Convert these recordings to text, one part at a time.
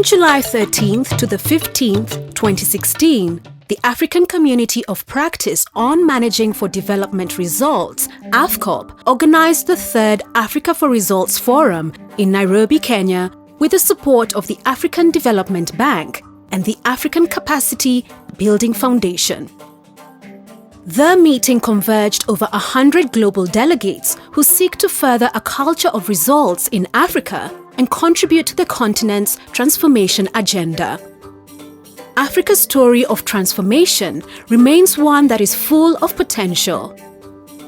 From July 13th to the 15th, 2016, the African Community of Practice on Managing for Development Results, AfCoP, organized the third Africa for Results Forum in Nairobi, Kenya, with the support of the African Development Bank and the African Capacity Building Foundation. The meeting converged over 100 global delegates who seek to further a culture of results in Africa and contribute to the continent's transformation agenda. Africa's story of transformation remains one that is full of potential.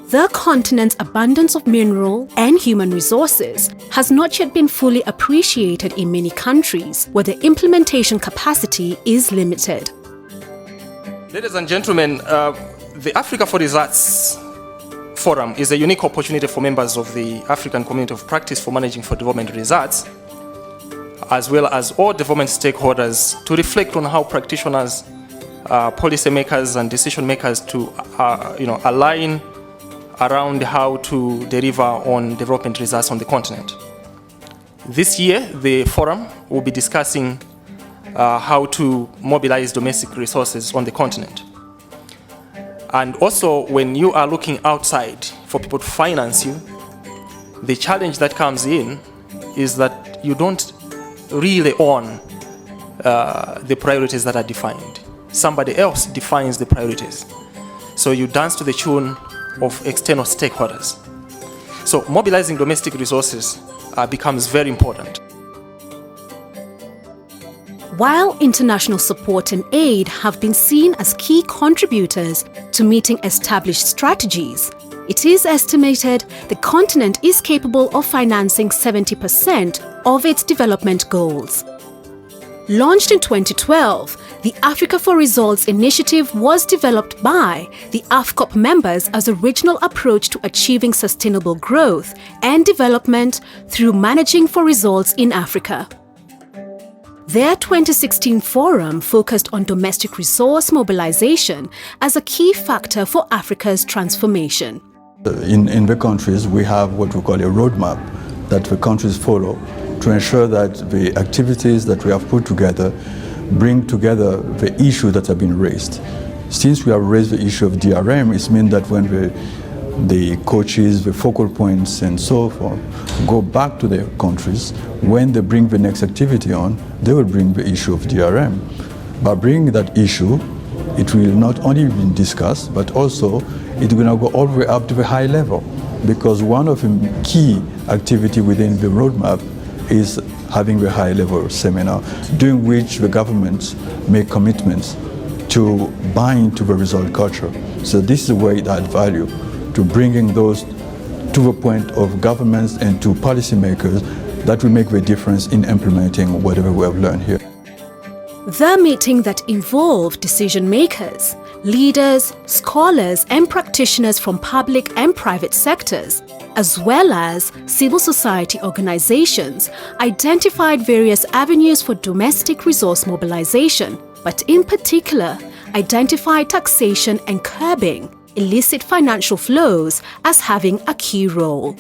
The continent's abundance of mineral and human resources has not yet been fully appreciated in many countries where the implementation capacity is limited. Ladies and gentlemen, the Africa for Results Forum is a unique opportunity for members of the African Community of Practice for Managing for Development Results, as well as all development stakeholders, to reflect on how practitioners, policymakers and decision makers to align around how to deliver on development results on the continent. This year, the forum will be discussing how to mobilize domestic resources on the continent. And also, when you are looking outside for people to finance you, the challenge that comes in is that you don't really own the priorities that are defined. Somebody else defines the priorities. So you dance to the tune of external stakeholders. So mobilizing domestic resources becomes very important. While international support and aid have been seen as key contributors to meeting established strategies, it is estimated the continent is capable of financing 70% of its development goals. Launched in 2012, the Africa for Results initiative was developed by the AfCoP members as a regional approach to achieving sustainable growth and development through managing for results in Africa. Their 2016 forum focused on domestic resource mobilization as a key factor for Africa's transformation. In the countries, we have what we call a roadmap that the countries follow to ensure that the activities that we have put together bring together the issues that have been raised. Since we have raised the issue of DRM, it means that when the coaches, the focal points and so forth go back to their countries, when they bring the next activity on, they will bring the issue of DRM. By bringing that issue, it will not only be discussed, but also it will now go all the way up to the high level, because one of the key activity within the roadmap is having the high level seminar, during which the governments make commitments to buy into the result culture. So this is the way that value to bringing those to the point of governments and to policymakers that will make the difference in implementing whatever we have learned here. The meeting that involved decision makers, leaders, scholars and practitioners from public and private sectors, as well as civil society organizations, identified various avenues for domestic resource mobilization, but in particular, identified taxation and curbing illicit financial flows as having a key role.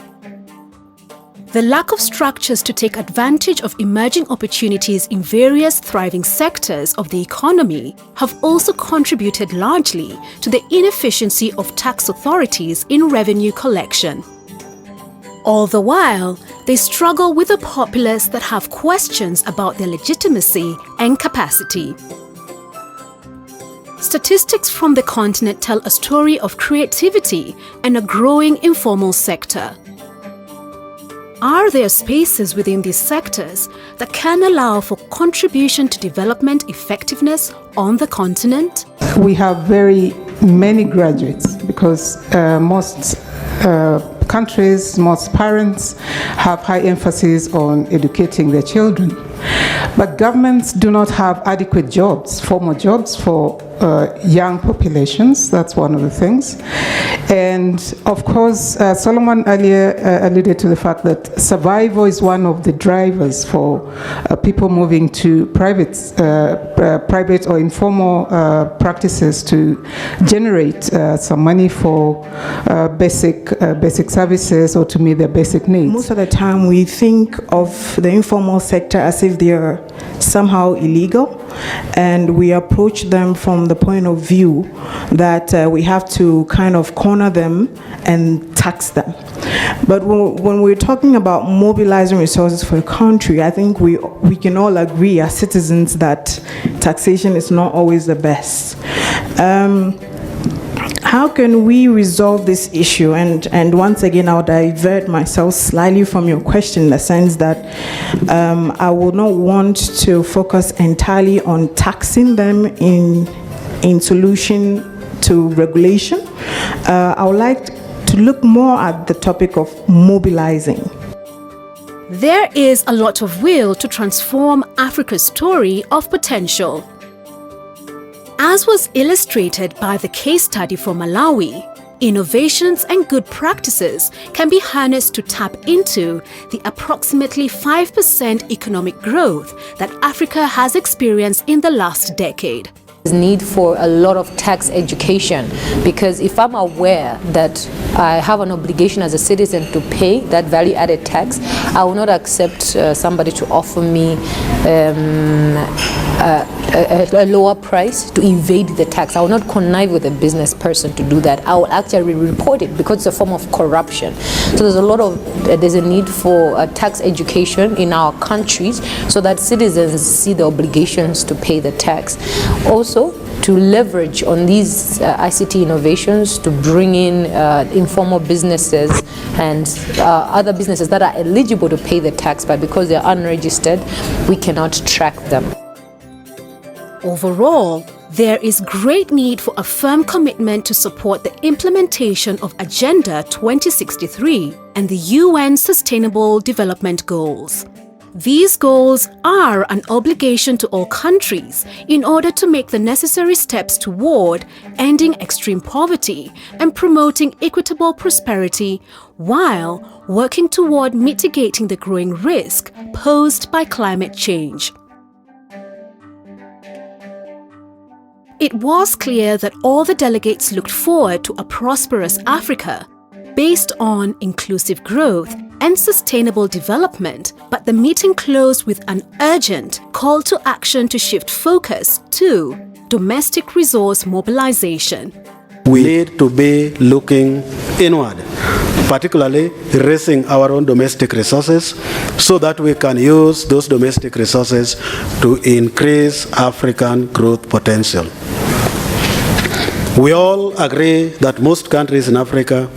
The lack of structures to take advantage of emerging opportunities in various thriving sectors of the economy have also contributed largely to the inefficiency of tax authorities in revenue collection. All the while, they struggle with a populace that have questions about their legitimacy and capacity. Statistics from the continent tell a story of creativity and a growing informal sector. Are there spaces within these sectors that can allow for contribution to development effectiveness on the continent? We have very many graduates because most countries, most parents have high emphasis on educating their children. But governments do not have adequate jobs, formal jobs for young populations. That's one of the things. And of course, Solomon earlier alluded to the fact that survival is one of the drivers for people moving to private or informal practices to generate some money for basic services or to meet their basic needs. Most of the time we think of the informal sector as if they are somehow illegal, and we approach them from the point of view that we have to kind of corner them and tax them. But when we're talking about mobilizing resources for a country, I think we can all agree as citizens that taxation is not always the best. How can we resolve this issue? And once again, I'll divert myself slightly from your question in the sense that I would not want to focus entirely on taxing them in solution to regulation. I would like to look more at the topic of mobilizing. There is a lot of will to transform Africa's story of potential. As was illustrated by the case study for Malawi, innovations and good practices can be harnessed to tap into the approximately 5% economic growth that Africa has experienced in the last decade. There's need for a lot of tax education, because if I'm aware that I have an obligation as a citizen to pay that value-added tax, I will not accept somebody to offer me a lower price to evade the tax. I will not connive with a business person to do that. I will actually report it because it's a form of corruption. So there's a need for tax education in our countries so that citizens see the obligations to pay the tax. Also, to leverage on these ICT innovations to bring in informal businesses and other businesses that are eligible to pay the tax, but because they're unregistered, we cannot track them. Overall, there is great need for a firm commitment to support the implementation of Agenda 2063 and the UN Sustainable Development Goals. These goals are an obligation to all countries in order to make the necessary steps toward ending extreme poverty and promoting equitable prosperity while working toward mitigating the growing risk posed by climate change. It was clear that all the delegates looked forward to a prosperous Africa based on inclusive growth and sustainable development, but the meeting closed with an urgent call to action to shift focus to domestic resource mobilization. We need to be looking inward, particularly raising our own domestic resources so that we can use those domestic resources to increase African growth potential. We all agree that most countries in Africa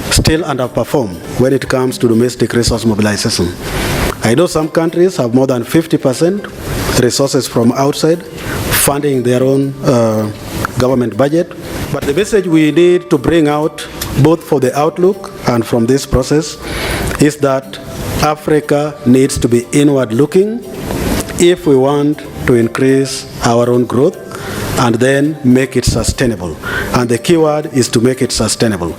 still underperform when it comes to domestic resource mobilization. I know some countries have more than 50% resources from outside funding their own government budget. But the message we need to bring out, both for the outlook and from this process, is that Africa needs to be inward looking if we want to increase our own growth and then make it sustainable. And the key word is to make it sustainable.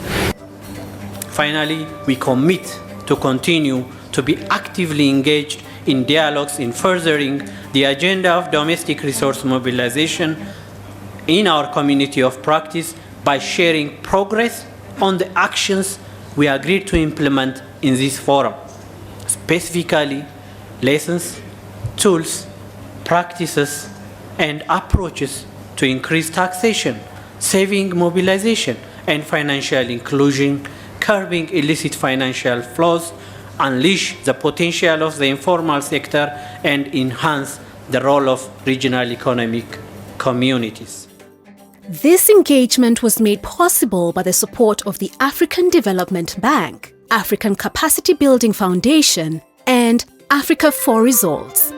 Finally, we commit to continue to be actively engaged in dialogues in furthering the agenda of domestic resource mobilization in our community of practice by sharing progress on the actions we agreed to implement in this forum, specifically lessons, tools, practices, and approaches to increase taxation, saving mobilization, and financial inclusion, curbing illicit financial flows, unleash the potential of the informal sector, and enhance the role of regional economic communities. This engagement was made possible by the support of the African Development Bank, African Capacity Building Foundation, and Africa for Results.